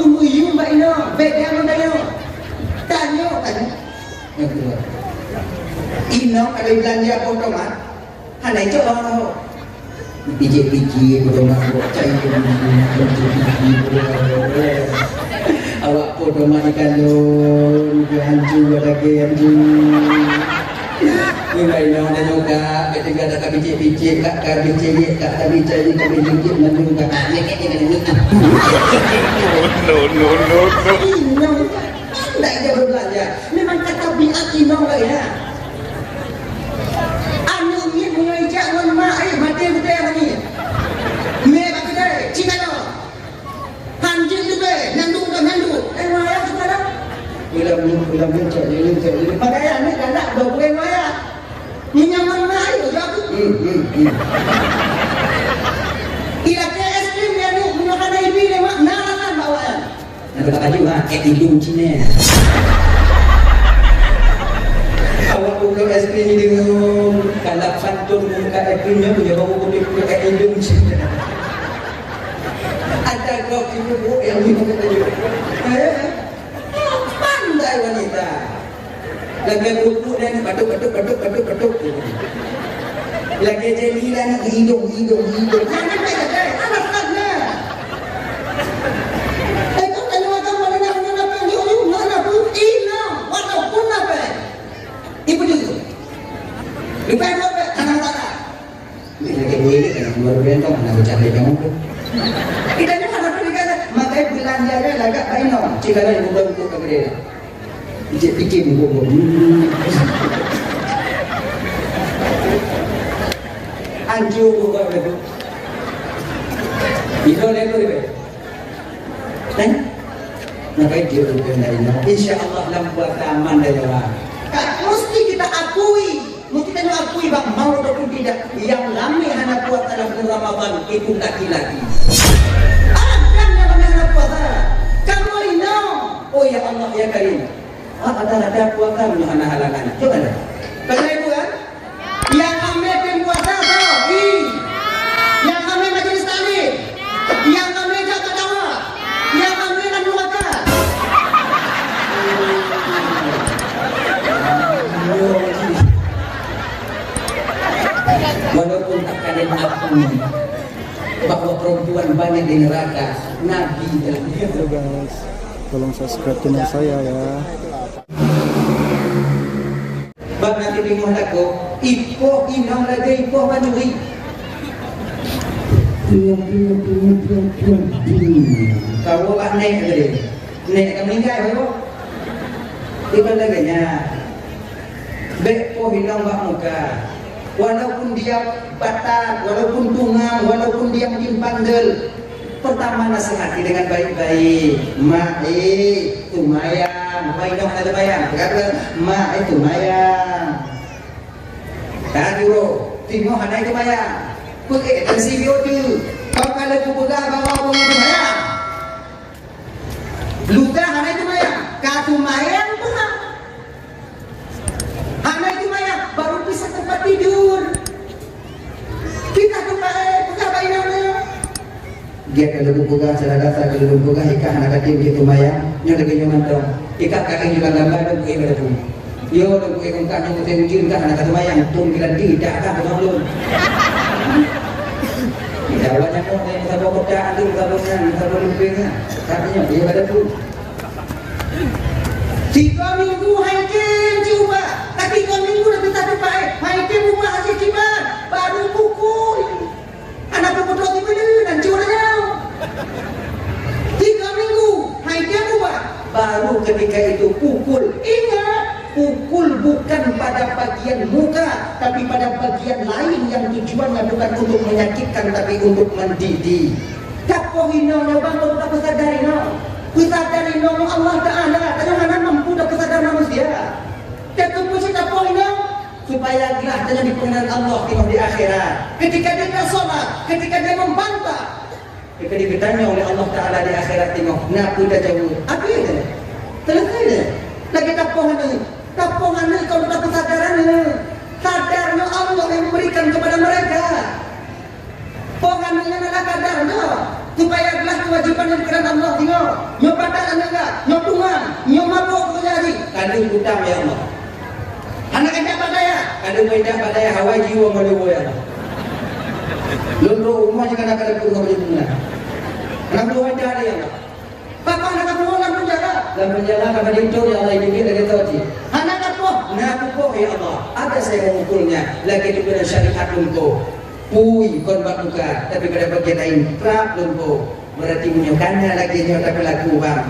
tunggu you mbak ino beda mendayo tanya yang kedua ino kalau belanja otomat hanya itu orang pijit-pijit otomat buat cair awak otomat ikan lo hancur lagi hancur ni baik nak ada juga ketika ada pijit-pijit kak pijit kak pijit pijit nanti kak no ino tidak ada berbelanja memang kata biak ino lah ya anu ni mulai jangan mai mati betul ni me betul cina lo hanjir tu be nandu wayang sekarang bilang cari padahal ni dah nak berbuat wayang nyaman mai aku ila ke es krim ya ni makan ibi ni mak narakan bawaan nak kata juga hidung Cina awak pukul es krim hidung kalap pantun muka es krimnya punya bau putih hidung Cina ada kau ibu yang minum kata pandai wanita lagi kuku dan batuk lagi jadi dan hidung jangan kata anak-anaknya kau tanya macam mana nak you mana pun ina walaupun apa ibu itu lupa apa anak-anak ini lagi boleh kan luar biasa mana bercanda kamu tu kita ni mana pun dikata makai belanja dia lagak baino jika ada ibu baru tu kemudian pikir buku hancur buku itu itu lepas itu kan ngapain dia bukan dari mana insyaallah dalam buat aman dari orang mesti kita akui bang mau ataupun tidak yang lami hana puasa dalam bulan Ramadan itu laki-laki akan yang hana puasa kamu ini oh ya Allah ya Karim ada puasa menahan halangan coba ada karena itu kan yang kami puasa yang kami majelis taklim yang kami jaga dakwah yang kami nandu makan walaupun tak kalian akui bahwa perempuan banyak di neraka Nabi dalam dia guys tolong subscribe channel saya ya. Bab nanti bingung aku ipo inang lagi ipo manuri kau bak naik lagi naik ke meninggal kau tiba lagi nya bepo inang bak muka walaupun dia batak walaupun tungang walaupun dia mungkin bandel pertama nasihati dengan baik-baik mak itu mayang baik dong ada bayang kata mak itu mayang kaduro timo hana itu mayang pakai tensi video tu kau kalau ku pegang bawa itu mayang luka hana itu mayang katu mayang tu hana itu mayang baru bisa tempat tidur kita kembali pegang bayangnya dia kalau buka secara dasar kalau buka ikat anak kecil gitu maya nyo lagi nyo mantong ikat kaki juga lambat dan buka ibadah pun yo dan buka kongkak nyo mungkin kan anak kecil maya tung bilang tidak kan betul belum tidak banyak kok yang kita bawa kerja ada kita bawa lumpingnya katanya dia ibadah pun 3 minggu haikim coba tapi 3 minggu dah kita dapat haikim buka hasil cibat baru pukul anak berbodoh tiba dan curahnya 3 minggu haikim buat baru ketika itu pukul ingat pukul bukan pada bagian muka tapi pada bagian lain yang tujuannya bukan untuk menyakitkan tapi untuk mendidik kapohino bang tak sadari no kusadari no Allah Ta'ala kadang-kadang mampu dah kesadaran manusia dan kemudian kapohino supaya gelah dengan dipengenalan Allah di akhirat ketika dia sholat ketika dia membantah ketika ditanya oleh Allah Ta'ala di akhirat tengok nak dah jauh apa itu selesai dah lagi tapongan ni kalau tak kesadaran sadarnya Allah yang memberikan kepada mereka pongan ni adalah kadarnya supaya gelah kewajiban yang diberikan Allah tengok tagih utang ya Allah. Anak anda padaya, ada muida padaya hawaji wa maluwo ya Allah. Londro umumnya kan ada kurang berjumlah. Anak lu ada ya Allah. Papa anak lu dalam penjara karena itu ya Allah ini dari tauji. Anak aku ya Allah. Ada saya mengukulnya lagi di bidang syariat untuk pui kon muka tapi pada bagian lain trap lumpuh berarti menyokanya lagi nyonya tapi laku bang.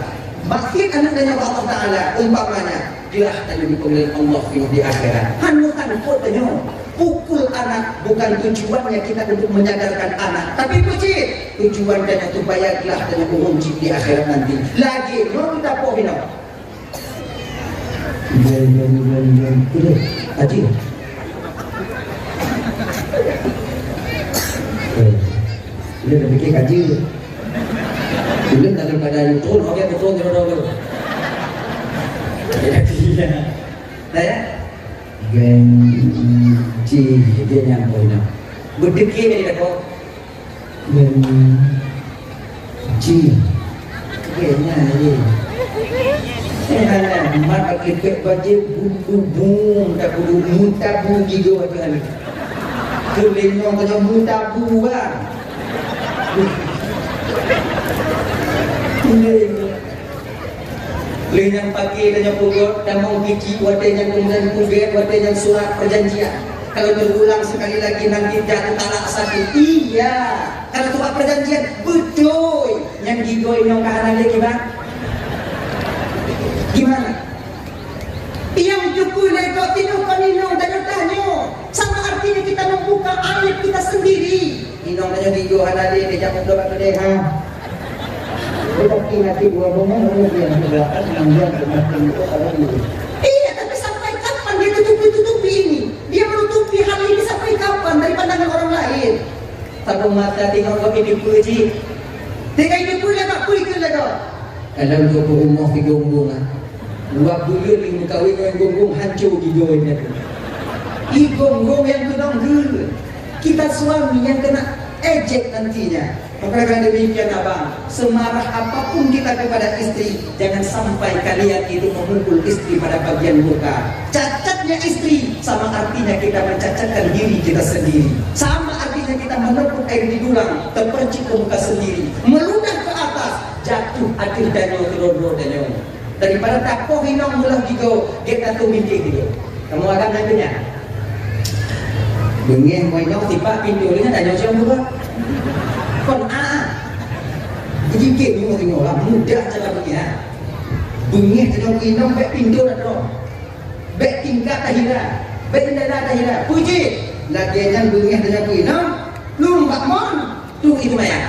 Makin anak dan nyawa Allah Ta'ala umpamanya dilah tadi dipanggil Allah di akhirat. Hanutan kotanya pukul anak bukan tujuannya kita untuk menyadarkan anak, tapi puji tujuannya untuk bayarlah dan mengunci di akhirat nanti. Lagi mau kita pohon apa? Itu haji. Dia dah bikin haji. Belum daripada yang turun, oke betul betul. Jadi saya genci dia yang boleh. Berdeki ni dah kau. Genci. Kena ni. Saya mat pakai baju bung tak perlu mutabu gitu aja ni. Kelihatan macam mutabu bang. Lenyang pagi dan yang pukul dan mau kici wadah yang kemudian kuget wadah yang surat perjanjian. Kalau berulang sekali lagi nanti jatuh talak satu. Iya. Kalau surat perjanjian betul. Yang gigoi yang kahanan dia gimana? Yang jukul lego tino kaninong dan tanya. Sama artinya kita membuka aib kita sendiri. Inong dan gigo hanali dia jamu doa kedeha. Tetapi nanti dua rumah kemudian belakang kemudian iya, tapi sampai kapan dia tutupi ini? Dia menutupi hal ini sampai kapan dari pandangan orang lain? Tahu mata tengok kami dipuji. Tengok dipuji apa? Puji lagi. Kalau untuk rumah di gonggong, buat dulu ni kawin dengan gonggong hancur gigonya. I gonggong yang kena gel. Kita suami yang kena ejek nantinya. Maka demikian abang, semarah apapun kita kepada istri, jangan sampai kalian itu memukul istri pada bagian muka. Cacatnya istri sama artinya kita mencacatkan diri kita sendiri. Sama artinya kita menepuk air di dulang, terpercik ke muka sendiri, meludah ke atas, jatuh akhir danyo kedua danyo. Daripada tak hinong mulah gitu, kita tuh mikir gitu. Kamu akan nantinya. Bengeng moyong tiba pintunya danyo siapa buat? Kon jadi game ni tengok lah mudah cara begini. Bunyi tengok inong bek pintu dah tu, bek tingkat tahira, bek indara tahira. Puji lagi jangan bunyi tengok inong, lu mbak mon, tu itu maya.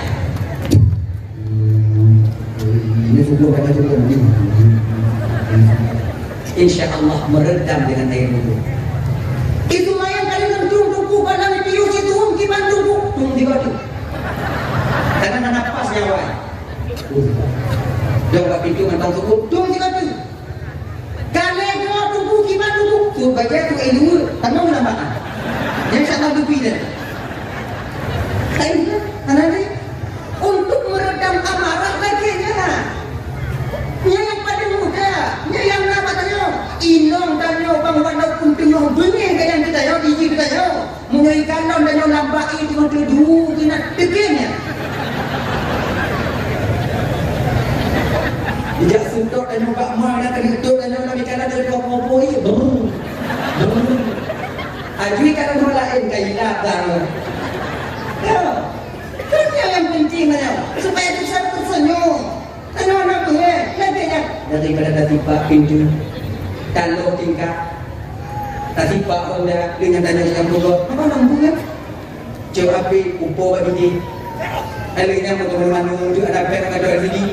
Ini sudah kata cukup ni. Insya Allah meredam dengan air wudu. Itu maya kalian tunggu pada pius itu gimana tunggu di batu. Karena nafas nyawa. Dia buat pintu mentang tutup, tunggu di batu. Kalau kau tunggu gimana tunggu? Tu baca tu ilmu, tanam nampak. Yang sama dupi dia. Tapi anak ni untuk meredam amarah lagi nya. Yang pada muda, yang nama tanya, inong dan yo bang wadau pun tengok bunyi yang kita yo, biji kita yo. Mulai kanan dan yo lambat itu dulu kena tegenya. Dia suntuk dan nampak mana terhitung dan nampak ikan ada dua kompoi ajui kan orang lain kailah bang ya kerja yang penting supaya bisa tersenyum anak-anak tu lagi ya daripada tiba pintu kalau tingkat tiba orang dengan tanya yang bodoh apa nambung kan jauh api upo bagi dia alihnya menurut juga ada ada lagi.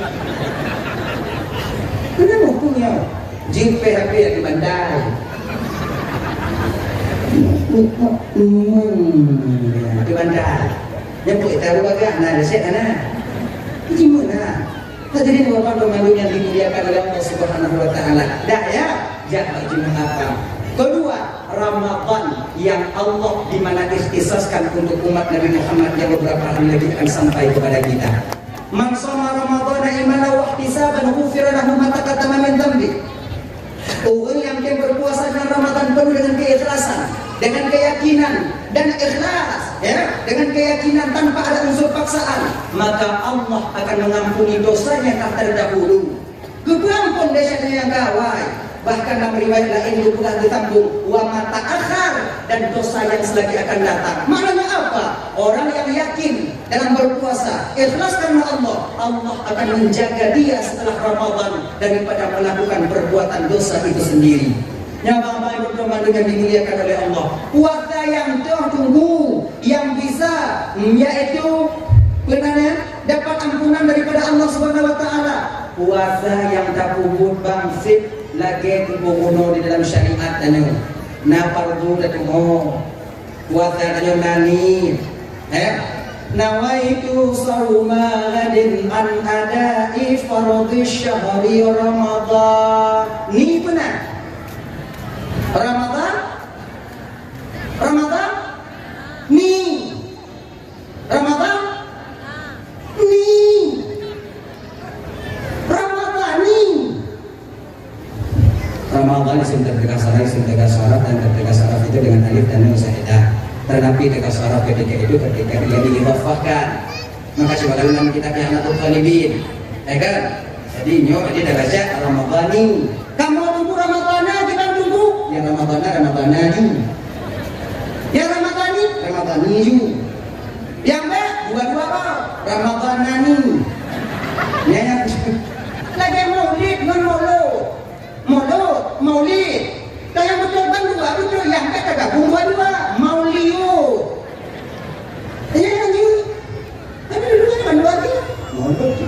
Kenapa punya jin PHP yang di bandai? Di bandai. Yang boleh tahu bagaimana resep mana? Ini mana? Jadi orang pemalu yang dimuliakan oleh Allah Subhanahu Wa Taala. Dah ya, jangan apa. Kedua, Ramadan yang Allah di mana ikhtisaskan untuk umat Nabi Muhammad yang beberapa hari lagi akan sampai kepada kita. Man shoma Ramadhana imanan wa ihtisaban ghufira lahu ma taqaddama min dhanbi Orang yang dia berpuasa dengan Ramadan penuh dengan keikhlasan, dengan keyakinan dan ikhlas, ya, dengan keyakinan tanpa ada unsur paksaan, maka Allah akan mengampuni dosanya tak terdahulu. Kepampun desanya yang gawai. Bahkan dalam riwayat lain itu pula ditambung wa mata akhar, dan dosa yang selagi akan datang. Maknanya apa? Orang yang yakin dalam berpuasa, ikhlas karena Allah, Allah akan menjaga dia setelah Ramadan daripada melakukan perbuatan dosa itu sendiri. Ya Bapak Ibu teman yang dimuliakan oleh Allah, puasa yang tunggu, yang bisa yaitu benarnya dapat ampunan daripada Allah Subhanahu wa taala. Puasa yang tak puput bangsit lagi dibunuh di dalam syariat tanya. Na fardu datang puasa tanya nani. Nawaitu sawma ghadin an ada'i fardhi syahri Ramadan. Ni benar. Ramadan ni Ramadan isim terdekat syarat dan terdekat syarat itu dengan alif dan nun sahidah. Tetapi terdekat syarat ketika itu ketika dia diidhafahkan. Maka sebagaimana kita Ahmadul Talibin, ya kan? Jadi dia dah baca Ramadhani. Kamu tunggu Ramadhana, kita tunggu. Ya Ramadhani. Ya Ramadhani ju. Yang dua-dua apa? Ramadhanani. Ya. Lagi maulid. Kaya betul kan dua betul yang kata gabung dua maulid. Ya ni. Tapi dulu kan dua lagi.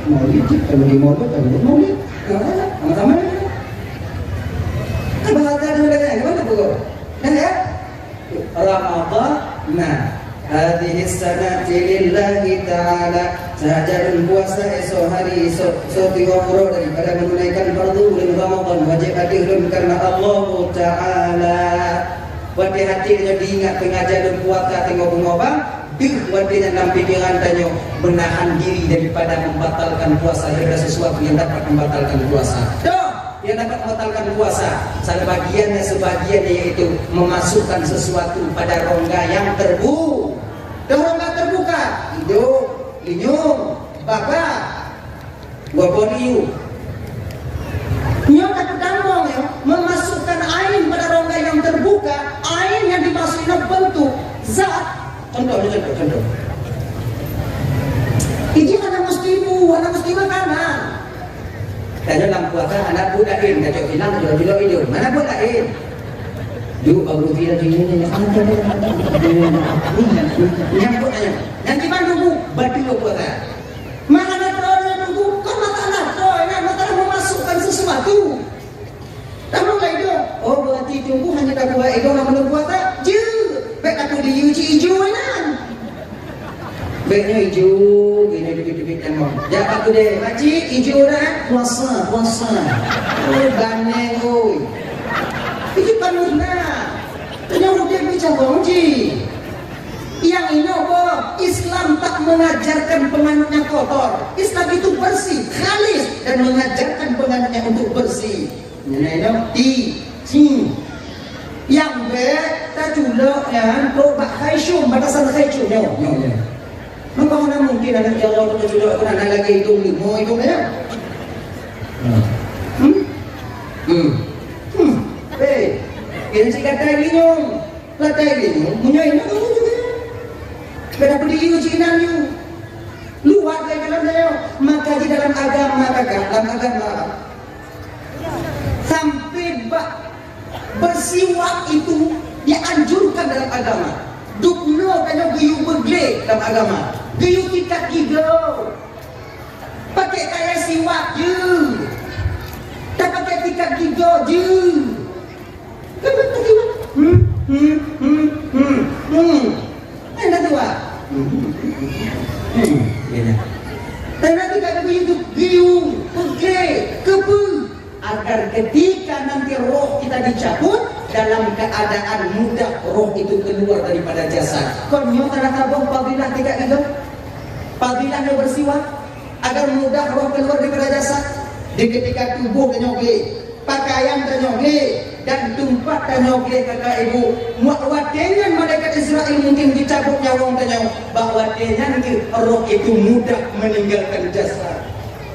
Maulid kalau di maulid. Sama-sama. Bahasa dulu kan gimana Bu? Ya. Ramadan. Nah, hadhihi sanati lillahi ta'ala. Sahaja puasa esok hari esok 30 daripada menunaikan fardu bulan Ramadan wajib hadirun karena Allah Ta'ala. Wati hatinya diingat pengajaran puasa tengok ngobang dik watinya dalam pikiran tanya menahan diri daripada membatalkan puasa daripada sesuatu yang dapat membatalkan puasa. Yang dapat membatalkan puasa sebagiannya yaitu memasukkan sesuatu pada rongga yang terbuka. Rongga terbuka hidup Inyong, Bapak, Waboniu. Nyong tak tanggung ya, memasukkan air pada rongga yang terbuka, air yang dimasukkan bentuk zat. Contoh. Ini anak muslimah kanan. Dan dalam puasa anak budain, kacau hilang, jual hidup. Mana budain? Dulu baru tidak ini yang buatnya. Nanti mana tunggu batu puasa. Mana ada tunggu kau mata memasukkan sesuatu. Kamu nggak itu? Oh berarti tunggu hanya tak buat itu nama puasa. Je, baik aku diuji hijau kan? Baiknya hijau, ini dikit-dikit yang mau. Jawab aku deh, makcik hijau dah. Puasa. Oh ganeng oi. Itu panuna. Yang udah bicara bongji. Yang ini apa? Islam tak mengajarkan penganutnya kotor. Islam itu bersih, khalis dan mengajarkan penganutnya untuk bersih. Yang tak julok ya, bak khayshum, batasan khayshum ya. Mana mungkin ada yang Allah tak julok kan ada lagi itu limo itu ya. Ini si kata linyong, punya ini tu juga. Kenapa diuji nanyu? Luar dari dalam dia, maka di dalam agama sampai bersiwak itu dianjurkan dalam agama. Dukno kalau giyu begle dalam agama, giyu kita gigo, pakai kaya siwak je, tak pakai tikat gigo je. Enak tu ah. Enak tu kalau hidup giung, kebu, agar ketika nanti roh kita dicabut dalam keadaan mudah roh itu keluar daripada jasad. Konyo tanah tabung fadilah tidak itu, fadilahnya bersiwak agar mudah roh keluar daripada jasad. Di ketika tubuh kenyoge pakaian tanyogle dan tempat tanyogle kakak ibu. Muak wadengan malaikat Israel mungkin dicabut nyawang tanyo. Bahwa dengan roh itu mudah meninggalkan jasad,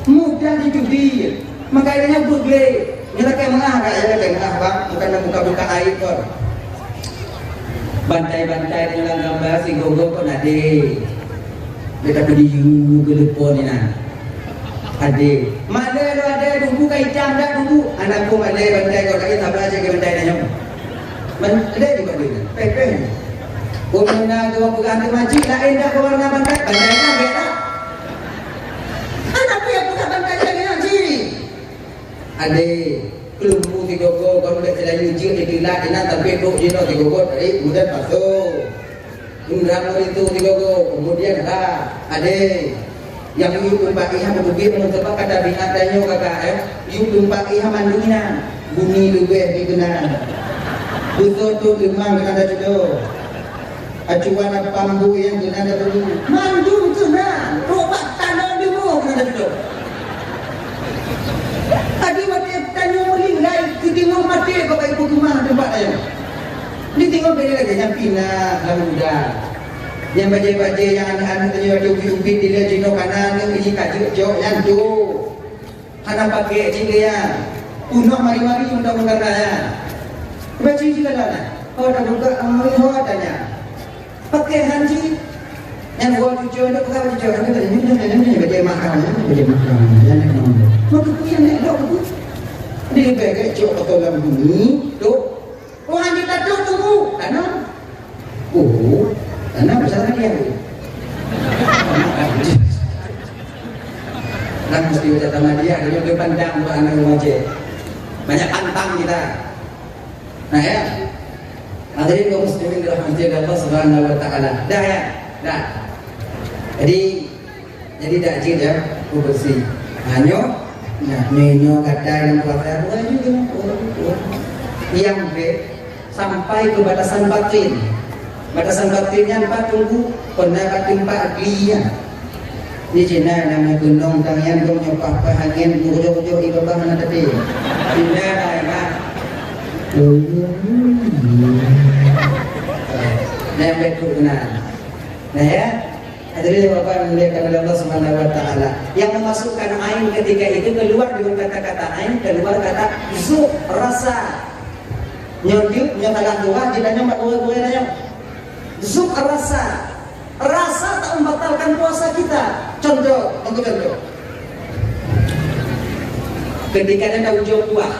mudah hidup dia. Makanya bugle nyelakai mengah kaya kayak mengah bang, bukan buka-buka air kok. Bantai-bantai dengan gambar si gogo kok nade. Dia tak pergi ke depan ni nak. Ade, mana lo ada tunggu kait jam dah tunggu. Anakku mana bantai kau lagi tak belajar ke bantai nanya. Ada di mana dia? Pepe. Kau mana kau pegang tu majik lain dah kau warna bantai. Bantai kan dia tak? Anakku yang pegang bantai lagi nanti. Ade, kelumpu si gogo kau boleh selalu uji di dilat di nanti tapi duk jino si gogo dari kemudian masuk. Undang itu si gogo kemudian dah. Ade. Yang you tumpak iha berbukit mentempat kata binatanya kakak you tumpak iha mandunya bunyi lebih dikenal betul tu memang kena jodoh acuan pambu yang kena dulu mandu kena robak tanah dulu kena jodoh tadi waktu tanya muling lain ditinggal mati bapak ibu rumah tempat ayo ditinggal beli lagi yang pindah lalu dah yang baje-baje yang anak-anak tanya ubi-ubi dia jino kanan ini kaji jauh yang tu anak pakai jika ya unok mari-mari untuk mengarah baca juga lah oh dah buka oh tanya pakai hanji yang buat tujuan dia bukan tujuan dia ini baje makan yang mau tu yang nak dok tu dia bagai jauh atau dalam bumi tu oh hanji tak tunggu kanan oh karena besar dia kan mesti baca sama dia dia pandang untuk anak remaja banyak pantang kita. Nah ya hadirin kaum muslimin dirahmati Allah subhanahu wa ta'ala. Dah ya dah jadi tak cik ya bersih hanya nah nyenyo kata yang kuasa yang sampai ke batasan batin. Batasan batinnya empat tunggu pernah batin pak dia ni cina nama gunung tangan dong nyopak angin ujo-ujo di lubang mana tadi cina dah nah betul benar nah ya hadirin bapak muliakan oleh Allah Subhanahu wa taala yang memasukkan ain ketika itu keluar dengan kata-kata ain keluar kata zu rasa nyodip nyatakan dua jilanya mbak gue nanya zuk rasa tak membatalkan puasa kita. Contoh, untuk contoh ketika ada ujung buah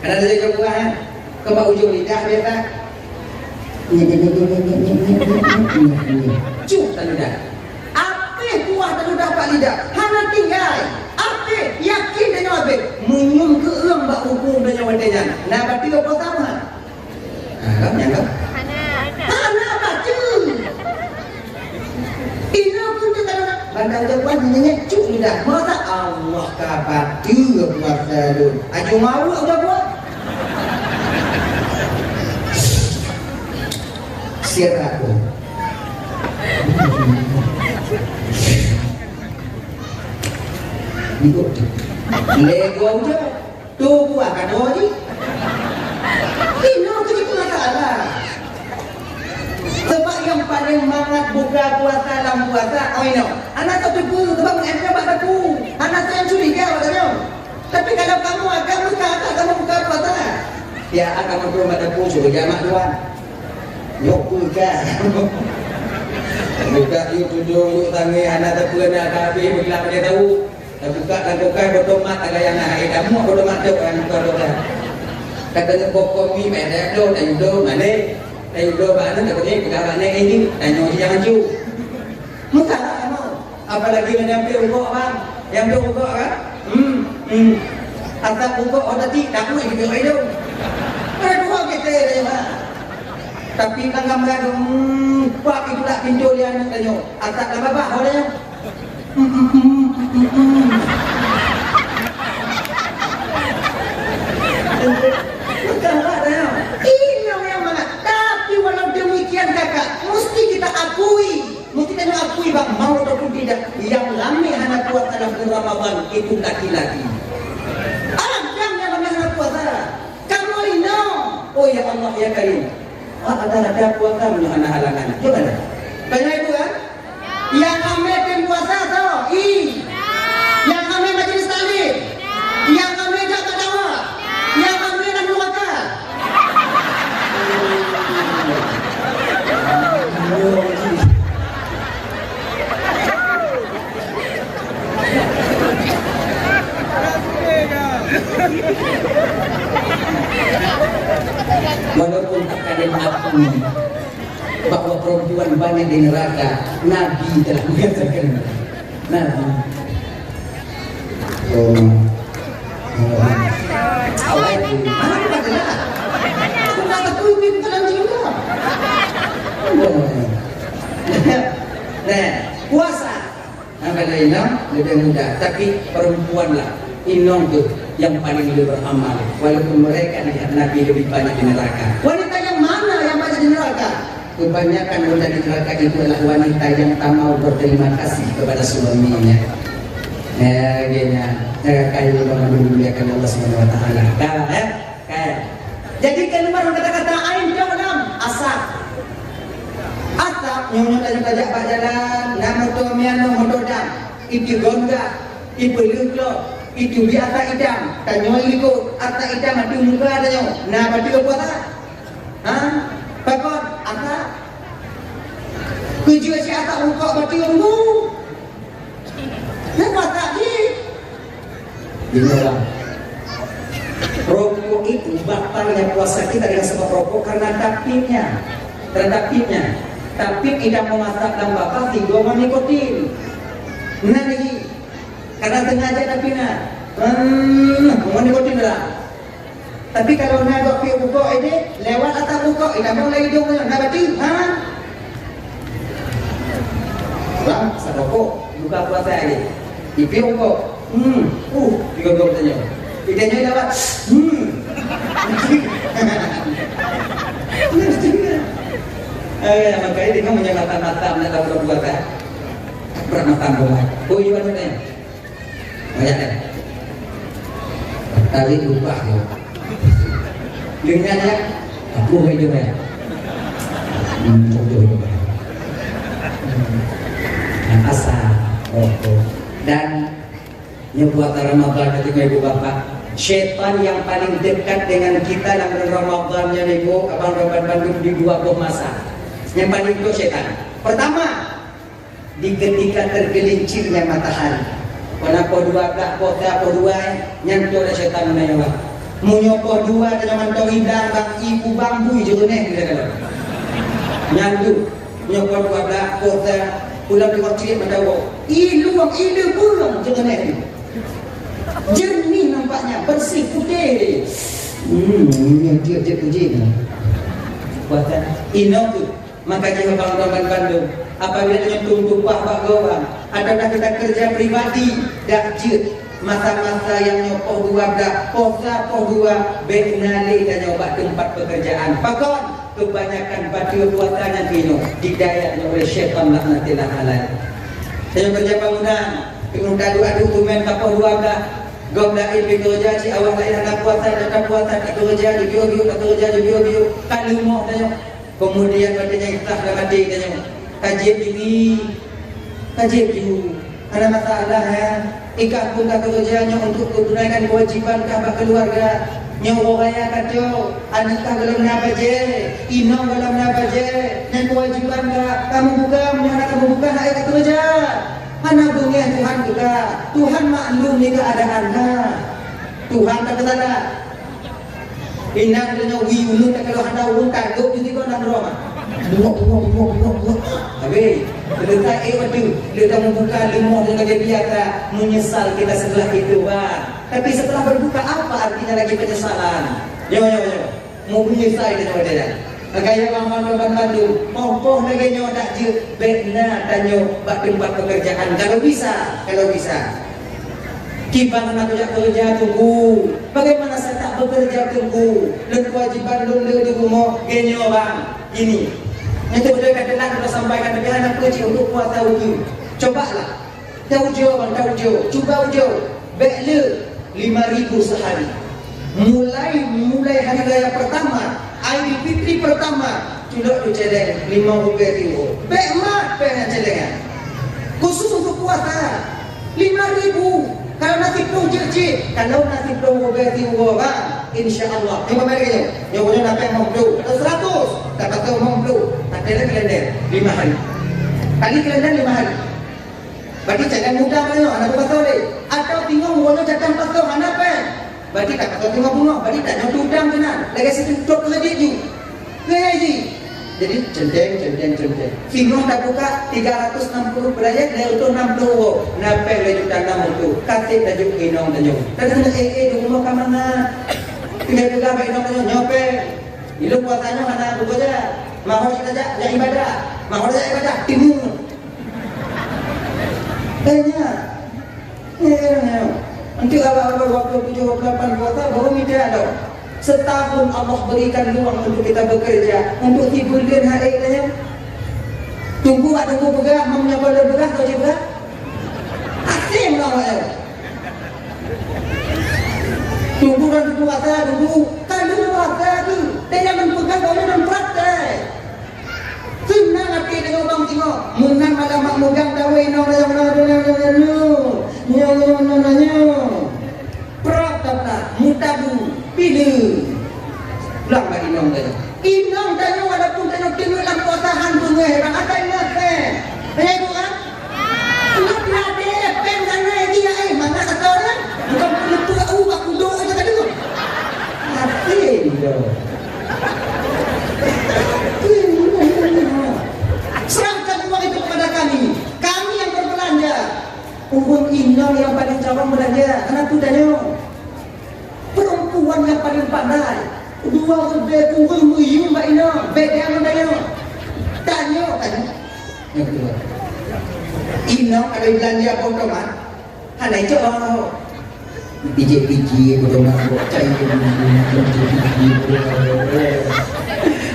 ada ujung buah ya ke ujung lidah dia tak cuk tak lidah apa buah tak lidah pak lidah hanya tinggal apa yakin dengan apa menyum ke elang bak hukum dengan wadanya nah berarti apa sama kan yang Anak baca. Ina pun tu kalau bandar jawan nyanyi cuk lidah. Masa Allah kabar dia puasa dulu. Aju malu udah buat. Siap aku. Ikut. Lego aja. Tu buat kado ni. Ina tu itu masalah. Sebab yang paling mangat buka puasa dalam puasa, oh ini, anak tak tipu, sebab mengenai bapak aku, anak saya curiga katanya. Tapi kalau kamu agak buka, kamu buka puasa, ya akan perlu bapak aku suruh jamak tuan. Yuk buka, buka yuk tujuh yuk tangi anak tak pernah nak habis, bila dia tahu, dah buka dan buka bertomat agak yang nak, kamu bertomat tu yang buka doa. Katanya pokok mi merah tu, dan itu mana? Ayo doa mana tak boleh pegang mana ini tanya jangan cu. Muka kamu. Apalagi menyampai ungkok bang. Yang tu ungkok kan? Atap ungkok oh tadi tak boleh gitu ayo. Ada dua kita ya bang. Tapi kan gambar pak itu tak pintu dia nak tanya. Atap apa bah boleh? Bukan lah tanya. Ini yang mana? Tapi walau demikian kakak, mesti kita akui, mesti kita akui bang mau ataupun tidak, yang lami anak kuat dalam bulan Ramadan itu laki-laki. Ada yang namanya anak Allah ya Karim. Ada puasa menahan halangan. Gimana? Banyak itu kan? Yang kami tim puasa tau? Yang kami majelis taklim. Yang kami jaga dakwah. Yang kami nak wakaf. Walaupun terkadang aku bahwa perempuan banyak di neraka, Nabi telah mengatakan Nabi. Aku kata kuih bukan juga. Nah, puasa apa lainnya lebih mudah, tapi perempuan lah inong tuh yang paling lebih beramal, walaupun mereka lihat Nabi lebih banyak di neraka. Wanita yang mana yang banyak di neraka? Kebanyakan wanita di neraka itu adalah wanita yang tak mau berterima kasih kepada suaminya. Ya, gini, kayu bangun dimuliakan Allah Subhanahu Wa Taala. Kayak. Jadi keluar kata-kata ain dalam asap. Asap nyonyot tajak pak jalan, nama tuamian motor dam, itu gonda, itu luklo. Itu di atas idam, tanyo ikut atas idam mati muka tanyo. Nah, mati apa tak? Pakot atas. Kuju si atas muka mati umbu. Lepas tak ni? Inilah. Rokok itu batalnya puasa kita dengan sebab rokok karena tapinnya. Terhadapnya. Tapin idam memasak dan bakal tiga nikotin. Nah ni. Karena sengaja tapi nak, mau nikotin dah. Tapi kalau nak pergi buka ini lewat atas buka, ini mau lagi hidungnya, nak baca, Bang, sadoko, buka puasa ini, ipi buka, tiga tanya, idenya dapat, makanya dia kan menyangkut-mata nak berpuasa, bermata-mata. Oh iya benar. Banyak tali lupa ya. Dengannya aku hidup ya. Asal dan nyebuat Ramadan ketika ibu bapak, syaitan yang paling dekat dengan kita dalam Ramadannya ibu abang Roban Bandung di 2 masa. Yang paling itu syaitan. Pertama, di ketika tergelincirnya matahari. Wana po dua dak po ta po dua nyanto na setan na yawa. Munyo po dua na manto indang bang ibu bambu je ne kita kata. Nyantu munyo po dua dak po ta pulang di waktu mendawo. Ilu pulang je ne. Jernih nampaknya, bersih putih. Yang dia puji. Buatan inok tu maka jangan bang Bandung. Apabila dengan tumpah pak gawang, adakah kita kerja pribadi dak jut masa-masa yang nyopoh dua dak posa poh dua benali dan nyoba tempat pekerjaan. Pakon kebanyakan batu puasanya kino didayaknya oleh syaitan laknatillah alaihi. Saya kerja bangunan, pengundah adu tumen kapoh dua dak gomda ipi kerja si awak lain anak puasa dan puasa kerja di bio kerja di bio kalumoh tanya. Kemudian badannya ikhlas dan mati tanya. Kajian ini, ada masalah ya. Ikat pun kerjanya untuk menunaikan kewajiban kahbah keluarga. Nyawa raya kacau, anikah belum napa je, inong belum napa je, yang kewajiban kamu buka, menyana kamu buka nak kerja. Anak dunia Tuhan juga, Tuhan maklumi keadaannya. Tuhan kata sana. Inang dengan wiulu tak kalau anda urung kagok jadi kau nak drama. Bungok. Habis, letak waktu dia membuka lemah dengan dia biasa menyesal kita setelah itu, Tapi setelah berbuka apa artinya lagi penyesalan? Yo. Mau menyesal dengan dia. Gaya Bang Bandung, pompoh lagi nyo dak je benar tanyo bak tempat pekerjaan kalau bisa. Kibang nak kerja tunggu. Bagaimana saya tak bekerja tunggu? Dan kewajiban dulu di rumah genyo bang. Ini. Yang betul katakan sudah sampaikan tapi anak kecil untuk puasa uji. Cobalah. Tahu jo. Cuba ujo. Bekle 5.000 sehari. Mulai hari raya pertama Aidilfitri pertama, culuk tu celeng 5 rupiah ribu. Baik mat pengen celengan. Khusus untuk puasa 5.000. Kalau nasi pelung cik-cik, kalau nasi pelung rupiah ribu bang, insya-Allah. Yang mana dia? Yang punya nak yang mampu. Atau 100, tak tahu mampu. Tak ada kalender 5 hari. Kali kalender 5 hari. Berarti jangan mudah kan anak pasal ni. Atau tengok mula cadang pasal anak apa? Berarti tak tahu tengok bunga, berarti tak nak udang kena. Lagi situ tok lagi ni. Lagi. Jadi centeng. Sinong dah buka 360 beraya dari untuk 60. Nape le juta 60. Kasih tajuk inong tajuk. Kadang dulu mau ke mana? Tinggal juga ke inong tajuk nyope. Itu puasanya mana buku aja. Mau saja yang ibadah. Mau saja ibadah timur. Banyak. Nanti awal-awal waktu 7-8 puasa baru minta ada. Setahun Allah berikan ruang untuk kita bekerja, untuk hiburan hari ini. Tunggu bergerak, mau menyapa bergerak atau tidak? Asing lah. Tunggu dan puasa dulu. Kalau puasa tu, dia jangan pegang kalau dan praktek. Senang hati dengan bang tengok. Menang malam mak mugang dawai nong praktek mutabu pilih. Lang bagi nong tanya. Inong tanya walaupun tanya tengok dalam puasahan bunga heran ada ingat eh bukan? Ingat ada pen sana dia mana kata orang? Bukan lepas aku doa aja tadi tu. Hati dia. Serahkan uang itu kepada kami. Kami yang berbelanja. Uang inong yang paling cawan belanja. Karena tu tanya. Perempuan yang paling pandai. Dua lebih unggul muyung mbak inong. Beda yang tanya. Tanya. Yang kedua. Inong ada belanja apa teman? Hanya itu orang. Biji-biji berdoa cai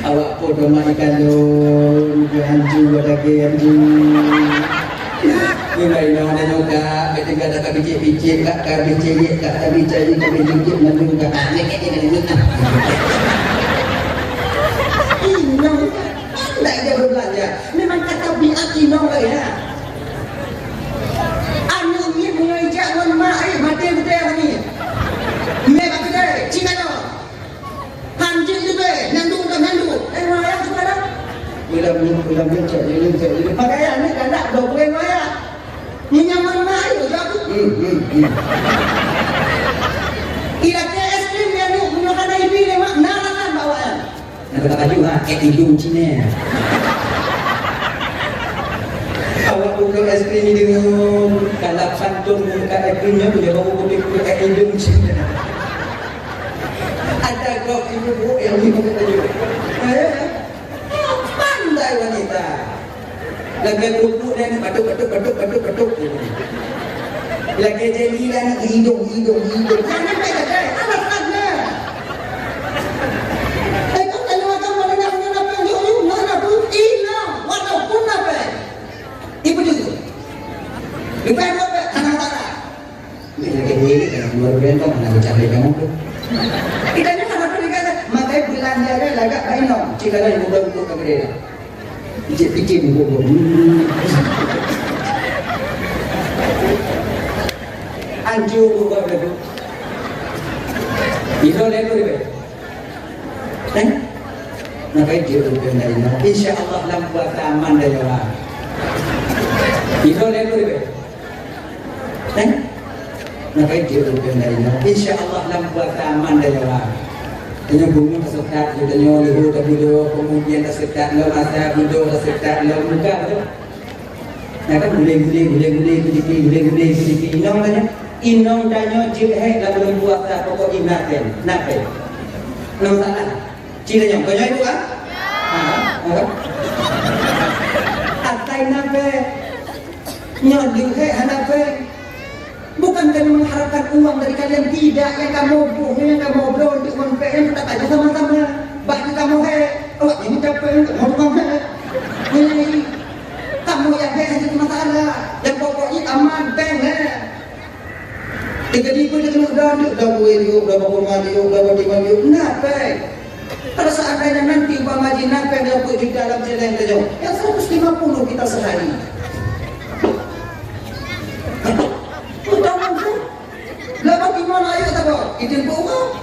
awak podo makan dong anjing lagi anjing ni lain ada juga ketika ada biji-biji enggak kar biji enggak biji biji nanti enggak leket ini inong enggak dia berbelanja memang kata biat inong lah ya anu ni mulai jangan mai mati betul ni mereka kedai Cina no hanjir juga nandu wayang sekarang ulang cek pakaian ni kan tak 20 wayang menyaman mai aku kira ke es krim yang lu menyokana ibi ni mak narangan bawaan nak kata baju ha hidung Cina awak buka es krim ni dengan kalap santun buka es krimnya punya bau putih hidung Cina ada kok ibu yang bingung tadi. Pandai wanita. Lagi kuku dan batuk. Lagi jeli dan hidung. Jangan pakai alasannya. Itu kalau kamu mana penjuru mana pun hilang walaupun apa. Ibu juga. Bukan apa anak tara. Ini lagi kan luar biasa mana cari kamu tu. Kita ni anak pergi makai belanja dia lagak bainong. Jika dah ibu untuk kemudian. Pijit buku. Anju buku berapa? Itu lego ni. Kan? Nakai dia untuk dari nong. Insya Allah dalam puasa aman dan jawab. Itu lego ni. Kan? Nakai dia untuk dari nong. Insya Allah dalam puasa aman dan jawab. Tanya bumi tersekat, tanya lehu terbudo, kemudian tersekat, lo masa budo tersekat, lo muka tu. Nah kan gule, inong tanya jihad dalam puasa pokok inaten, nape? Nong salah. Cina yang banyak itu kan? Atai nape? Nyoding nape? Bukan kami mengharapkan uang dari kalian, tidak. Yang kamu obrol untuk menpm tetap aja sama-sama. Bahkan kamu awak ini capek mau tukang kamu yang saja masalah. Yang pokoknya aman, peng Tiga-tiga dia kena udah buat dia, udah bangun mandi, udah buat dia, nah peng Kalau seandainya nanti umpama jinak yang dapat di dalam jalan terjauh, yang 150 kita sehari. Udah mampu. Lama gimana ayo tak kau? Itu bawa.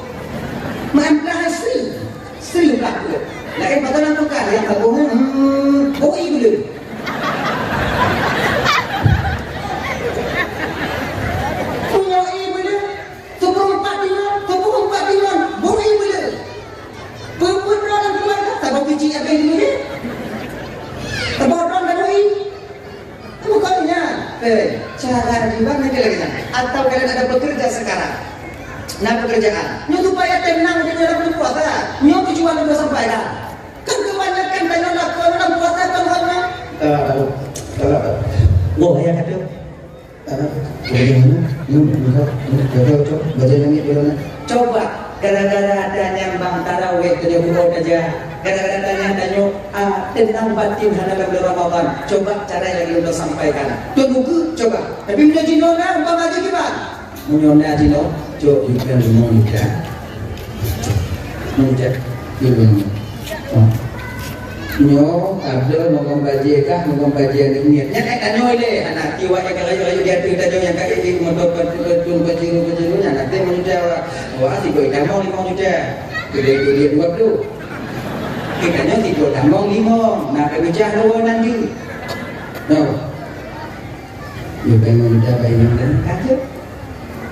Main belah Sri belah tu. Lain padanan tukar yang tak bohong. Bawa ibu dulu. Bawa ibu dulu. Tepung 4 bulan. Bawa ibu dulu. Perempuan dalam keluarga tak bawa biji apa ini ni? Tak bawa orang dan bawa ibu. Bukannya. Cara di mana lagi? Atau kalian ada bekerja sekarang? Nah pekerjaan, nyo supaya tenang di dalam puasa, nyo tujuan untuk sampaikan. Kan kebanyakan dalam lakukan puasa kan hanya. Wah ya kata. Coba gara-gara adanya bang tarawih tu dia buat aja. Gara-gara adanya tentang batin dalam bulan Ramadan. Coba cara yang kita sampaikan. Tunggu coba. Tapi bila jino na bang aja gimana? Munyona jino, jo juga munyona. Munyona, ibu. Nyo ada ngomong baji kah ngomong baji ni niatnya kanyo ile anak tiwa yang kalau dia tidak jauh yang kaya di motor betul baji nya nanti menuju wah si boy dah mau 5 juta gede dua tu kitanya si boy dah mau 5 nak kerja dua nanti no you pengen minta bayar dan kaje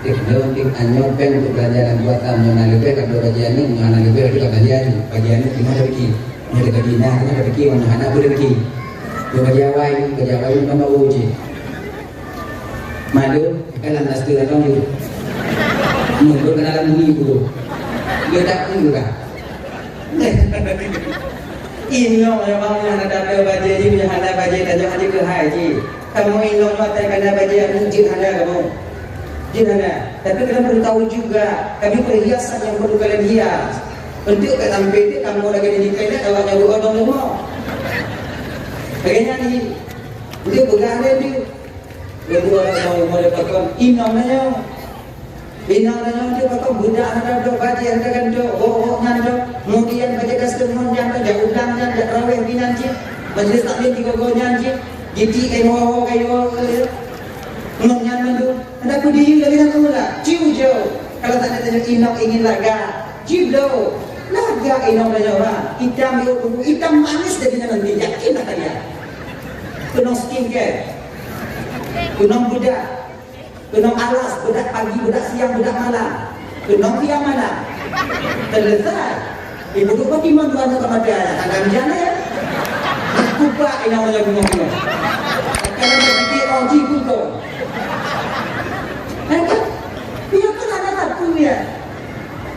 untuk anyo pengen untuk pelajaran buatan nyo nalebe kalau bajian ni nalebe kita bajian ni cuma dari ni dekat dina kan ada fikir mana anak boleh fikir berjawai mana uji madu kalan nastu datang dulu mundur kenalan bunyi dulu dia tak tunggu kan inong memang yang ada baje ni punya hana baje dan jangan di ke haji kamu inong mata kena baje mujid hana kamu jin hana tapi kalian perlu tahu juga kami perhiasan yang perlu kalian hias. Untuk kat sampai dia kamu lagi nikah dah awak nyawa orang semua. Bagainya ni dia pegang dia. Dia orang mau pakai inamnya. Inamnya dia pakai budak ada baju ada kan tu. Oh ada. Kemudian baca kasdem yang ada udang dan raweh binanci. Majlis taklim 3 gonya anji. Giti kayu kayu. Nonyan tu. Ada kudi lagi nak mula. Ciu jauh. Kalau tak ada inam ingin laga. Jiblo. Laga inong na orang hitam manis dari nanti yakin nak dia kunong skincare kunong budak kunong alas budak pagi budak siang budak malam kunong tiang mana terlezat ibu tu pagi mana tuan tak ada tangan jana ya kupa inong na kunong kalau dia fikir oji pun tu dia kan ada takut dia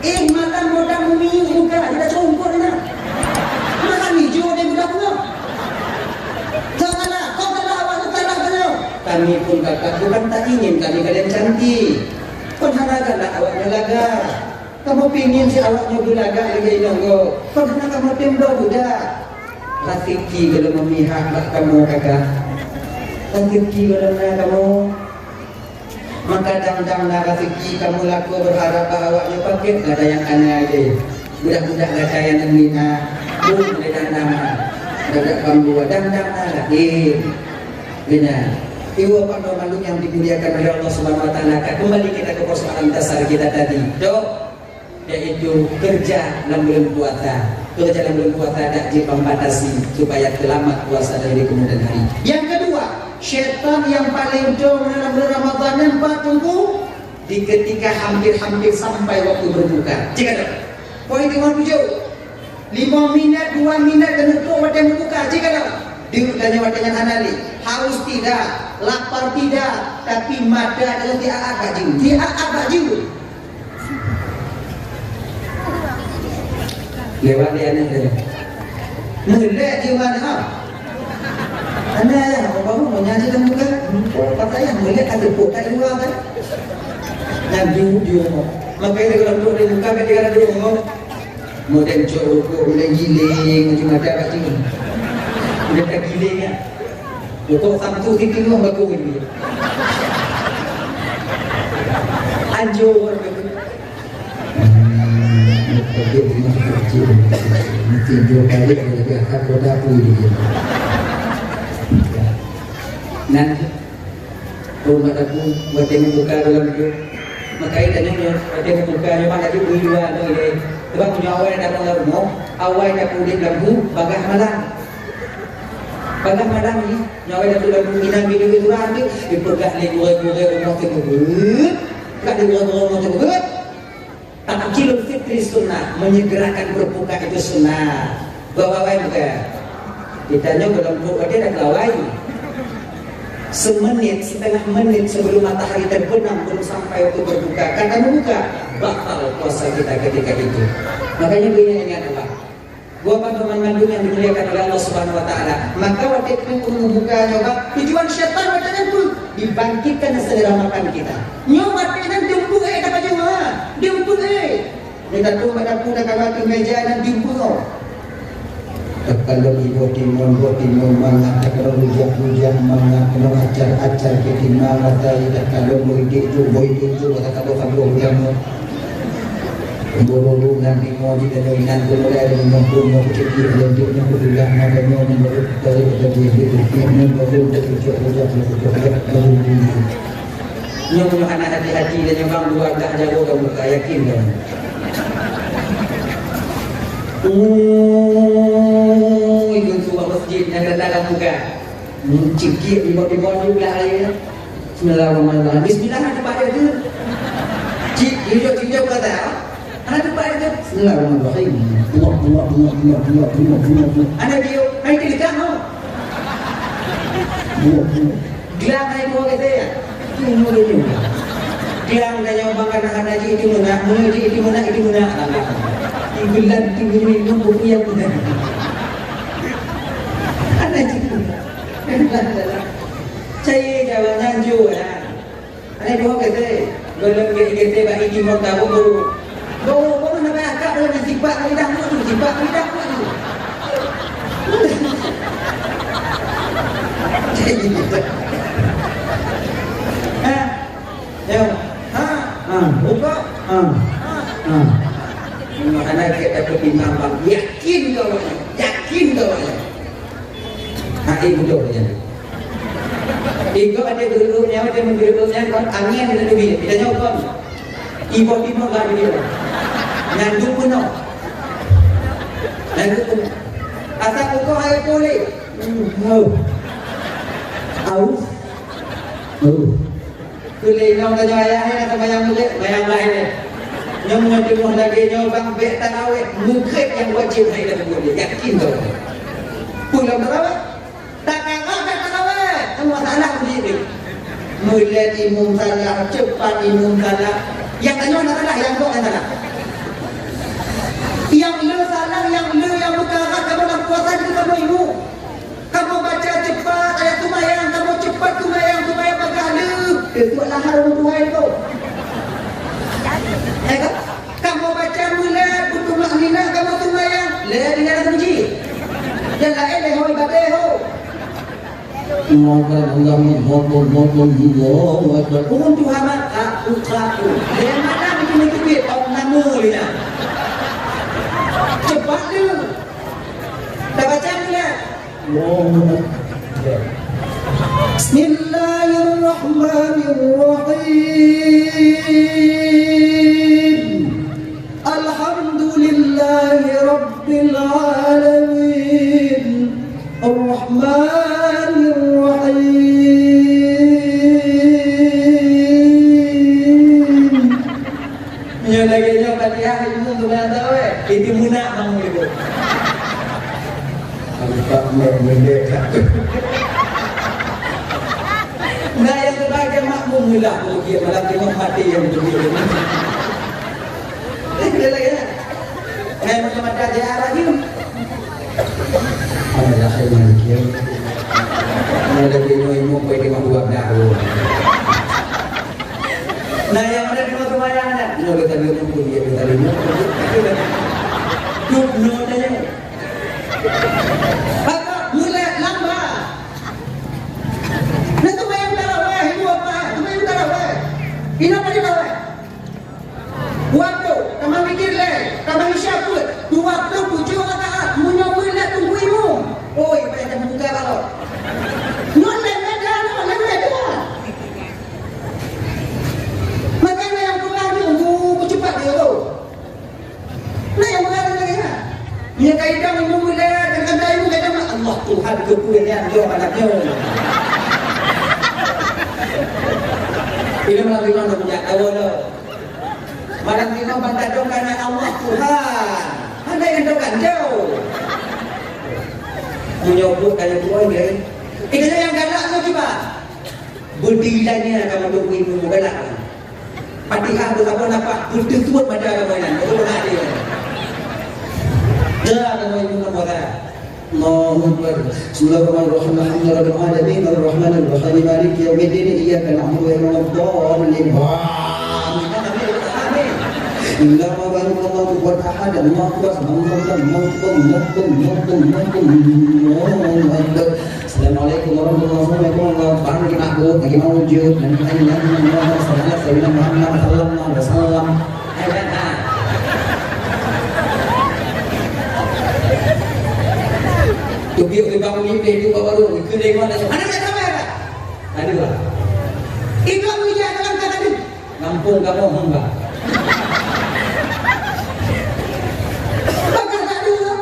makan modal bumi muka tidak cumpur nak makan hijau dia budak punya janganlah kau telah awak telah punya kami pun kakak bukan tak ingin kami kalian cantik penharakanlah awaknya laga kamu pingin si awaknya bulaga lagi nonggo pernah kamu tembak budak Rafiki kalau memihak kamu kakak Rafiki kalau kamu maka dang-dang rezeki kamu laku berharap awaknya paket ada yang aneh aja budak-budak ada yang menghina pun ada nama ada bambu dang-dang lagi benar iwa pada makhluk yang dimuliakan oleh Allah Subhanahu wa taala. Kembali kita ke persoalan dasar kita tadi dok yaitu kerja dalam bulan puasa. Kerja dalam bulan puasa ada membatasi supaya selamat puasa dari kemudian hari. Yang kedua, syaitan yang paling jauh dalam bulan Ramadan nampak tunggu di ketika hampir-hampir sampai waktu berbuka. Jika ada poin 57 5 minit 2 minit dan untuk waktu berbuka. Jika ada diurutkannya waktunya anali haus tidak, lapar tidak, tapi mata adalah tiap baju lewat dia ni mulai dia mana anda orang baru menyanyi dan muka kata yang melihat ada pota di luar kan Nabi dia makanya kalau duduk di muka ketika ada duduk model cowok model giling macam ada kat sini udah tak giling kan pokok Sabtu itu lu bagus ini anjur dia memang kecil. Mungkin dua kali ada lagi akan kota dia. Nan, rumah aku buat yang buka dalam itu. Maka itu nyo, buat yang buka nyo mana lagi dua tu ini. Sebab punya awal dah mula rumah, awal dah kulit lampu, bagah malam. Bagah malam ni, nyawa dah lampu minang video itu ramai. Dipegak ni dua-dua rumah terbut. Kat dua rumah terbut. Takjil fitri sunnah, menyegerakan berbuka itu sunnah. Bawa-bawa buka. Kita nyo dalam buka dia dah kelawai. Semenit, setengah menit sebelum matahari terbenam belum sampai waktu berbuka. Kata membuka, batal puasa kita ketika itu. Makanya beliau ingat Allah. Gua teman-teman yang dimuliakan oleh Allah Subhanahu Wa Taala. Maka waktu itu membuka nyoba tujuan syaitan macam itu dibangkitkan selera makan kita. Nyoba dengan diumpu dapat cuma diumpu kita tu pada pun dah kawan meja dan diumpu. Kalau ibu timun mangat kalau rujak mangat kalau acar kita mangat kalau boy itu kalau kamu jamu boro nanti mau di dalam inan kalau ada yang mau kecil dan dia kuliah makanya menurut dari dia baru rujak yang anak hati-hati dan yang bang dua tak jago kamu tak yakin kan. Itu sebuah masjid yang datang buka cikir di bawah juga air. Bismillahirrahmanirrahim. Bismillah ada pada tu. Cik hijau kata ada pada tu. Bismillahirrahmanirrahim. Ada dia hai dekat no. Gelang hai gua kata ya. Ini dia. Gelang dah yang bang anak haji itu mana Bulan tinggi minum buku yang benar. Ada juga. Saya jawab nanju lah. Ada dua kata. Belum kita bagi di muka baru. Baru nak akak dengan sifat lidah tu, sifat lidah tu. Buka. Anak kita pertimbang yakin kau hati betul ya. Ibu ada geruduknya, ada menggeruduknya kan angin ada lebih. Kita jawab ibu lah dia. Nanduk pun no. Nanduk pun. Asal kau air boleh. Aus. Boleh nong tanya ayah atau bayang lain. Yang menjemur lagi nyobang bek tarawih mungkin yang wajib saya dah boleh yakin tu. Pulang tarawih tak kagak tarawih semua salah sendiri. Melihat imam salah cepat imam salah yang tanya salah yang kau salah. Yang lu salah yang berkarat kamu nak puasa itu kamu ibu. Kamu baca cepat ayat tumayang kamu cepat tumayang berkala. Itu adalah harum Tuhan tu. Kamu baca mula butuh maknina kamu tumayang la dengan puji yang lain dah hoi babe ho moga Allah Tuhan aku dia mana bikin nama dia cepat tu dah baca mula Bismillahirrahmanirrahim. Alhamdulillahi Rabbil Alamin. Ar-Rahmanir-Rahim. Yang lagi yang Fatihah itu tu mana tahu itu munak kamu itu. Apa mendekat. Nah yang sebagai makmum lah dia malam tengok mati yang begitu. Dia lagi ya. Macam ada ziarah ni. Ada saya lagi. Ada dia mau pergi tengok dua dahulu. Nah yang ada di rumah ada. Nak kita lihat pun dia kita lihat. Duk no aja. Apa mulai lama. Nah tu main tarawih itu apa? Tu main tarawih. Ini apa dia tarawih? Waktu, tambah mikir leh, tambah hisap Dia kaidah umum dia dengan dai kaidah Allah Tuhan kepunyaan dia anaknya. Ini melalui mana punya awal. Malam tino bantah dong karena Allah Tuhan. Ada yang dokan jauh. Menyebut kayak boy dia. Ini yang galak tu coba. Berdilanya kamu tunggu ilmu galak. Fatihah tu apa nampak bertutup pada kamu itu benar dia. Dah kamu ilmu nampak. Allahu Akbar. Bismillahirrahmanirrahim. Alhamdulillahirabbil alamin arrahmanir rahim maliki yaumiddin iyyaka na'budu wa iyyaka nasta'in. Innama barakallahu wa ta'ala Allahu akbar. Assalamualaikum warahmatullahi wabarakatuh. Baru kita buat lagi wujud dan kita ingat Muhammad sallallahu alaihi wasallam. Tubiuk di bangun mimpi itu baru kedai mana? Ada tak apa ya? Ada lah. Itu aku je dalam kata ni. Kampung kamu enggak. Bakar tak ada.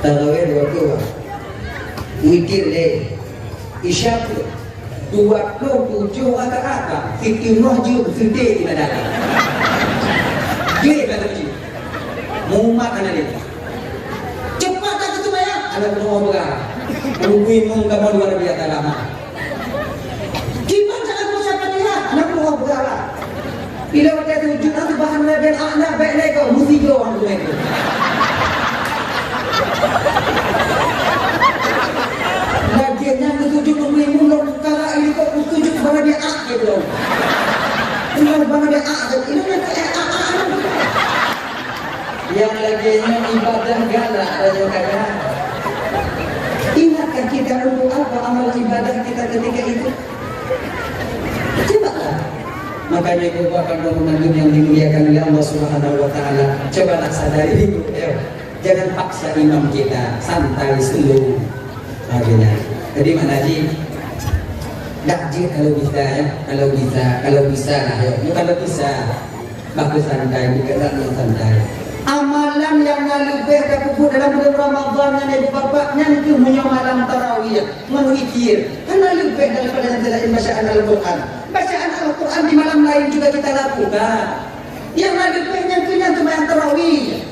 Tarawih dua tu. Mikir deh. Isyak 27 rakaat. Fitrah je fitrah di mana? Dia kata macam. Mumat ana dia. Anak rumah berah, mungkin kamu luar biasa lama. Gimana jangan mau siapa dia? Anak rumah berah. Bila ada tujuh nanti bahan lagi anak baik lagi kau mesti kau orang tu lagi. Lagiannya tujuh mungkin mungkin kalau ini kau tujuh bahan dia akhir dong. Ini bahan dia akhir. Ini yang laginya ibadah galak aja kadang. Ingatkan kita untuk apa amal ibadah kita ketika itu? Cobalah. Makanya itu akan bangunan yang dimuliakan oleh Allah Subhanahu Wa Taala. Cobalah sadari itu. Jangan paksa imam kita, santai slow. Akhirnya. Jadi mana sih? Dakjir kalau bisa ya, kalau bisa lah ya. Kalau bisa, bagus santai, juga santai. Amalan yang lebih terkubur dalam bulan Ramadan yang ibu bapaknya itu punya malam tarawih menghikir karena lebih daripada yang selain bacaan Al-Quran. Bacaan Al-Quran di malam lain juga kita lakukan. Yang lebihnya punya sembahyang tarawih,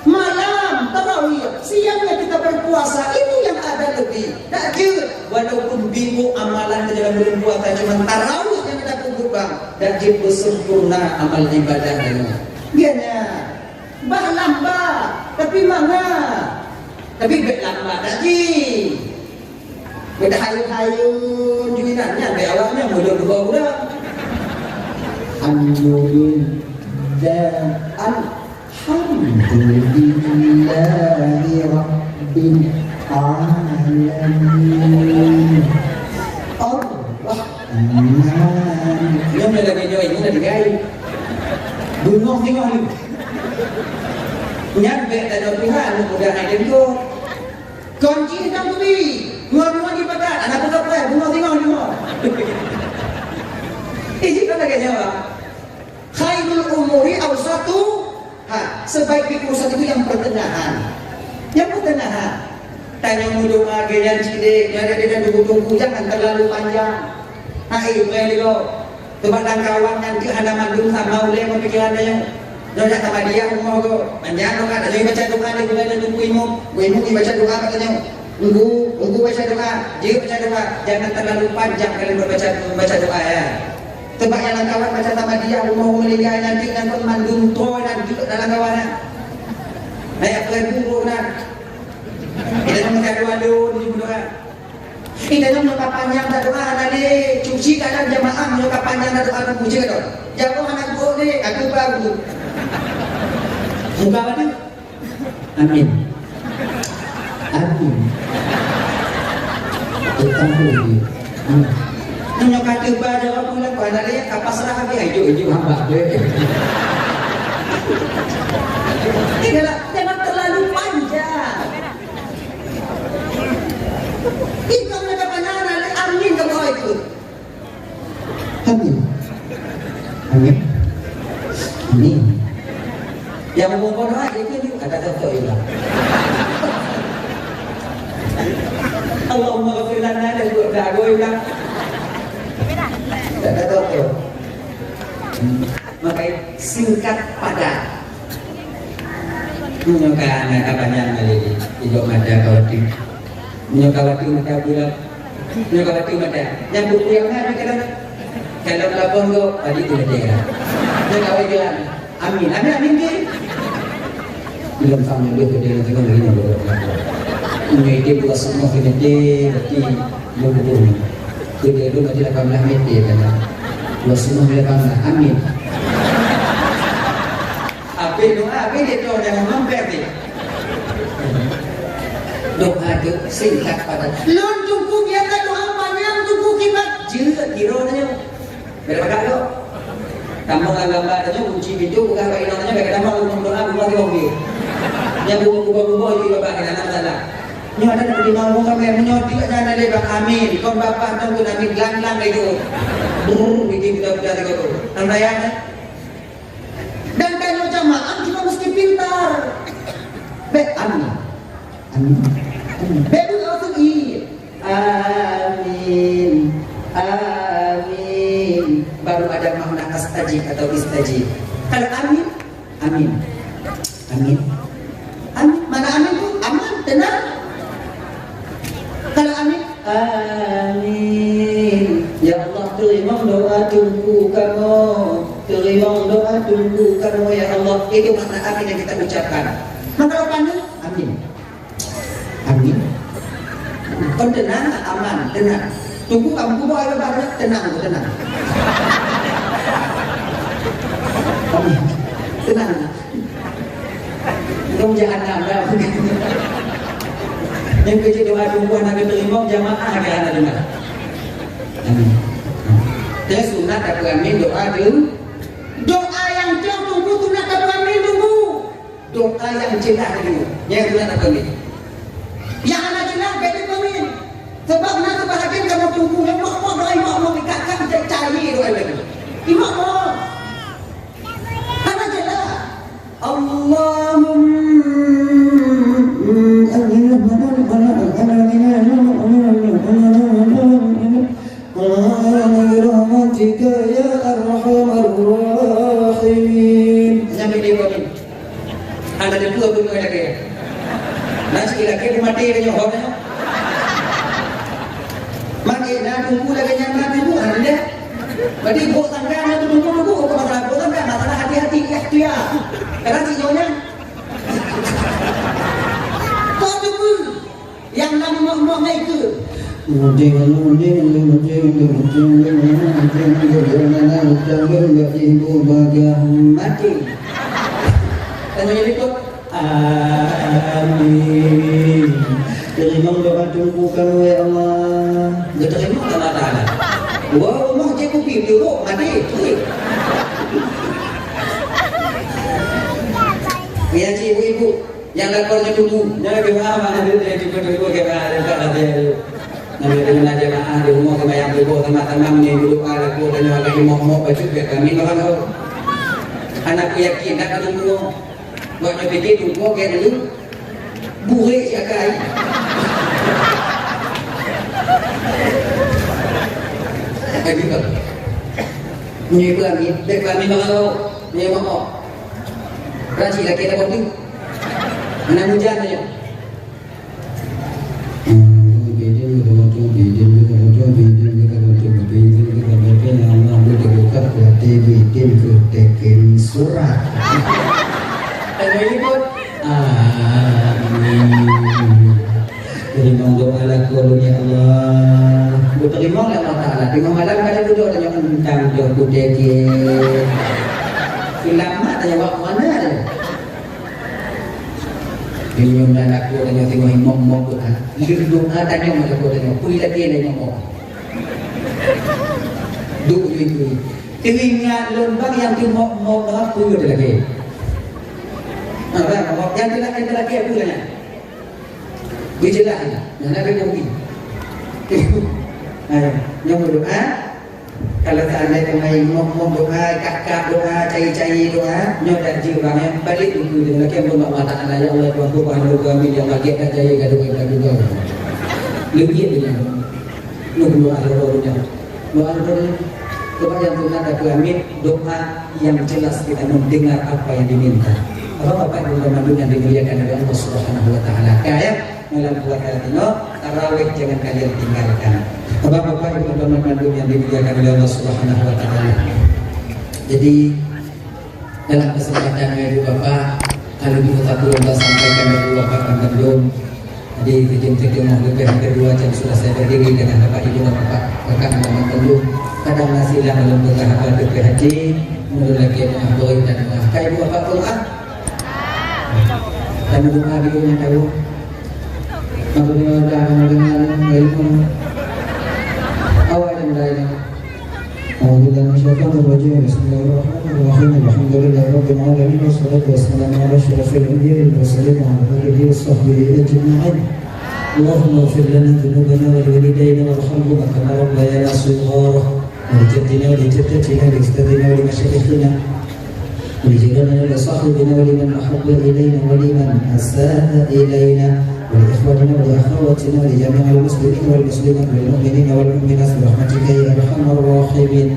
malam tarawih, siangnya kita berpuasa, itu yang ada lebih. Takjir walaupun bingung amalan di dalam bulan puasa cuma tarawih yang kita kuburkan dan bersempurna amal ibadahnya. Biarnya bah lambat, tapi mana? Tapi bet lambat lagi. Beda hayun-hayun juinannya, be awalnya mudah budak. Alhamdulillahi Rabbil Alamin. Ar-Rahman. Yang lagi join ini lagi gay. Bunga tengok ni. Nyampe tak Tuhan mudah ada itu. Kunci dalam bumi, dua-dua di badan. Anak budak apa? Bunga tengok ni mau. Ini kan lagi jawab. Khairul umuri awsatu. Sebaik urusan itu yang pertengahan. Yang pertengahan. Tanya mulu agen cide, yang ada dengan tunggu-tunggu jangan terlalu panjang. Hai, beliau. Tempat dan kawan nanti ada mandung sama oleh pemikirannya. Nolak sama dia mau go. Manjang doa, ada yang baca doa dia boleh nunggu imam baca doa katanya. Nunggu baca doa. Dia baca doa, jangan terlalu panjang kalian baca doa ya. Tempat yang kawan baca sama dia mau melihat nanti dengan mandung to nanti dalam kawannya. Naik ke buruk nak. Kita nak baca doa dulu doa. Ini dalam doa panjang tak doa nanti cuci kadang jamaah doa panjang tak doa puji kan. Jauh anak gua ni aku baru. Muka apa? Amin. Amin. Kita boleh. Nyo kata ba jawab pula ko ana dia kapas serah habis hijau hamba deh. Jangan terlalu panjang. Itu mereka panjang amin ke bawah itu. Amin. Amin. Amin. Yang mau doa itu juga kata tahu ilah. Allahumma ghafir lana dan doa ilah. Kata tahu. Maka singkat padat. Menyokan kapannya malili hidup mata kawati. Menyokawati mata bulan. Menyokawati mata. Yang buku yang ada kalau lapor go tadi tu dia. Menyokawati jalan. Amin. Amin ke? Belum sama dia dia tengok begini baru. Ini dia buat semua kena dia berarti belum. Dia dulu mati 18 meter kan. Buat semua dia amin. Apa dia doa jangan mampir dia. Doa tu singkat pada. Lon cukup dia tak doa panjang cukup kibat. Jerat kironya. Berapa kali? Kampung agama tanya kunci pintu buka bagi namanya bagi nama doa buka di mobil. Yang buka itu bapak kita nama salah. Ni ada nak di mau kami menyoti jangan ada bang amin. Kon bapak tahu amin lang itu. Bikin kita berada itu. Namanya. Dan kalau jamaah kita mesti pintar. Amin. Amin. Betul atau i? Amin. Amin. Baru ada makna astajib atau istajib. Kalau amin, amin. Amin. Amin. Mana amin tu? Aman, tenang. Kalau amin, amin. Ya Allah terima doa tunggu kamu. Terima doa tunggu kamu ya Allah. Itu makna amin yang kita ucapkan. Maka apa amin. Amin. Kau tenang, aman, tenang. Tunggu kamu bawa ibadah tenang. Amin. Tenang. Kamu jangan nambah. Yang kecil doa tunggu anak terima jamaah ke anak dengar. Amin. Dia sunat aku amin doa dulu. Doa yang jauh tunggu sunat aku amin tunggu. Doa yang jelas dulu. Yang sunat aku amin. Yang anak jelas beda amin. Sebab nak kebahagiaan kamu tunggu yang mau doa mau ikatkan cari doa lagi. Imak mau. Anak jelas. Allahumma rahmatika ya arhamar rahimin. Sampai dia amin. Anda ada dua bunyi lagi. Nasi lagi mati dia nyohornya. Mati nak tunggu lagi jangan tunggu ada. Berarti buat tangga tu tunggu ke masalah buat tangga masalah hati-hati ikhtiar. Karena sinyonya kau tunggu yang nama mau naik ke. Mati. Tanya berikut. Amin. Terima doa tunggu kamu ya Allah. Diterima Allah Taala. Wow, mau cek kopi tu mati. Ya cik ibu yang lapornya tunggu. Jangan doa mana dia juga ke ada dia. Nabi dengan jemaah di rumah kebayang ibu teman-teman ni dulu ada ku dan lagi mau baju biar kami makan tahu. Anakku yakin nak tunggu. Buat fikir tunggu ke dulu. Burik siakai. Lagi tak? Ni kami, dek kami makan tahu. Ni mau. Rajin lagi tak boleh. Anak hujan aja. Surat. Ini pun amin. Terima doa laku ya Allah. Terima Allah Taala. Terima malam kali duduk tanya tentang jodoh deke. Lama tanya waktu mana ada. Ini yang aku tanya tengok imam mau tu kan. Dia doa tanya macam aku tanya. Kui lagi ada imam. Duk itu. Teringat lembang yang tu mau apa tu lagi. Apa? Yang tu lagi apa lagi? Bicara. Yang nak pergi. Yang berdoa Kalau seandainya kemai ngomong doa, kakak doa, cai-cai doa, nyodak jiwanya balik dulu dengan lagi yang Allah Taala ya Allah Tuhan Tuhan kami yang bagian jaya gaduh juga. Lebih dia. Nunggu alurnya. Doa doa yang Tuhan ada amin, doa yang jelas kita mendengar apa yang diminta. Bapak Ibu Ramadan yang dimuliakan oleh Allah Subhanahu wa taala. Kayak malam puasa tarawih jangan kalian tinggalkan. Bapak-bapak Ibu Ramadan yang dimuliakan oleh Allah Subhanahu wa taala. Jadi dalam kesempatan Ibu Bapak kalau di satu Allah sampaikan Ibu Bapak Ramadan. Jadi kejadian yang kedua jam sudah saya berdiri dengan Bapak Ibu dan Bapak Ramadan. Kadang masih dalam berharap haji menurut lagi mengaboy dan kayak Ibu Bapak doa. Dan doa di rumah tahu. Apabila ada dengan ilmu awal dan lain. Alhamdulillah masyaallah wajib bismillahirrahmanirrahim alhamdulillahirabbil alamin wassalatu wassalamu ala asyrafil anbiya'i wal mursalin wa ala alihi washabbihi ajma'in. اللهم اغفر لنا ذنوبنا ولوالدينا وارحمهما كما ربيانا صغارا ولجدنا ولجدتنا ولاستاذنا ولمشايخنا ولجيراننا ولصاحبنا ولمن احب الينا ولمن اساء الينا ولإخواننا ولأخواتنا ولجميع المسلمين والمسلمات والمؤمنين والمؤمنات برحمتك يا أرحم الراحمين.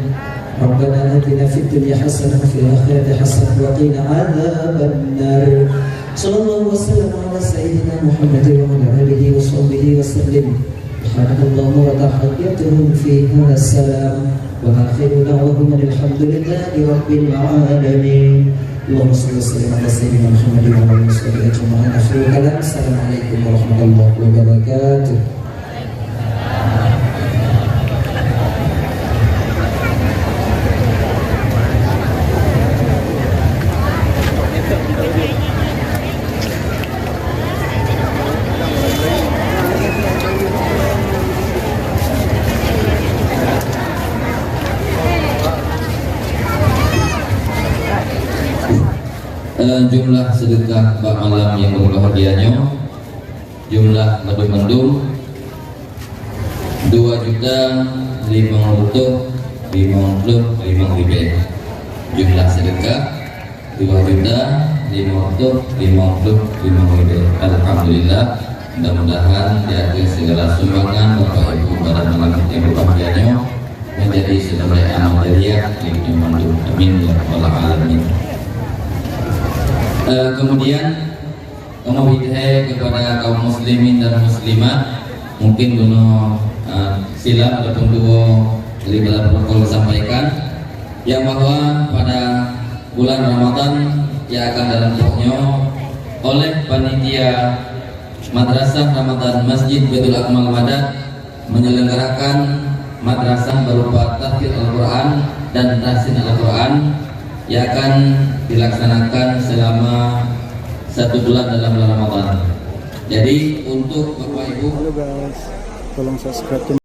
ربنا آتنا في الدنيا حسنة وفي الآخرة حسنة وقنا عذاب النار. صلى الله وسلم على سيدنا محمد وعلى آله وصحبه وسلم. سبحانك اللهم وتحيتهم فيها السلام وآخر دعواهم الحمد لله رب العالمين. اللهم صل وسلم على سيدنا محمد وعلى اله وصحبه اجمعين. اخر الكلام السلام عليكم ورحمه الله وبركاته. Jumlah sedekah malam yang berbahagianya jumlah lebih mendung 2.555.000. Jumlah sedekah 2.555.000. Alhamdulillah, mudah-mudahan di akhir segala sumbangan Bapak Ibu pada malam yang berbahagianya menjadi sebagai amal jariah yang dimandung. Amin ya rabbal alamin. Kemudian meminta kepada kaum muslimin dan muslimat, mungkin Dono sila ataupun duo dari dalam protokol sampaikan yang bahwa pada bulan Ramadan yang akan dalam pokoknya oleh panitia Madrasah Ramadan Masjid Baitul Akmal Madad menyelenggarakan madrasah berupa tahfidz Al-Quran dan tahsin Al-Quran yang akan dilaksanakan selama 1 bulan dalam bulan Ramadan. Jadi untuk Bapak Ibu, halo guys, tolong subscribe channel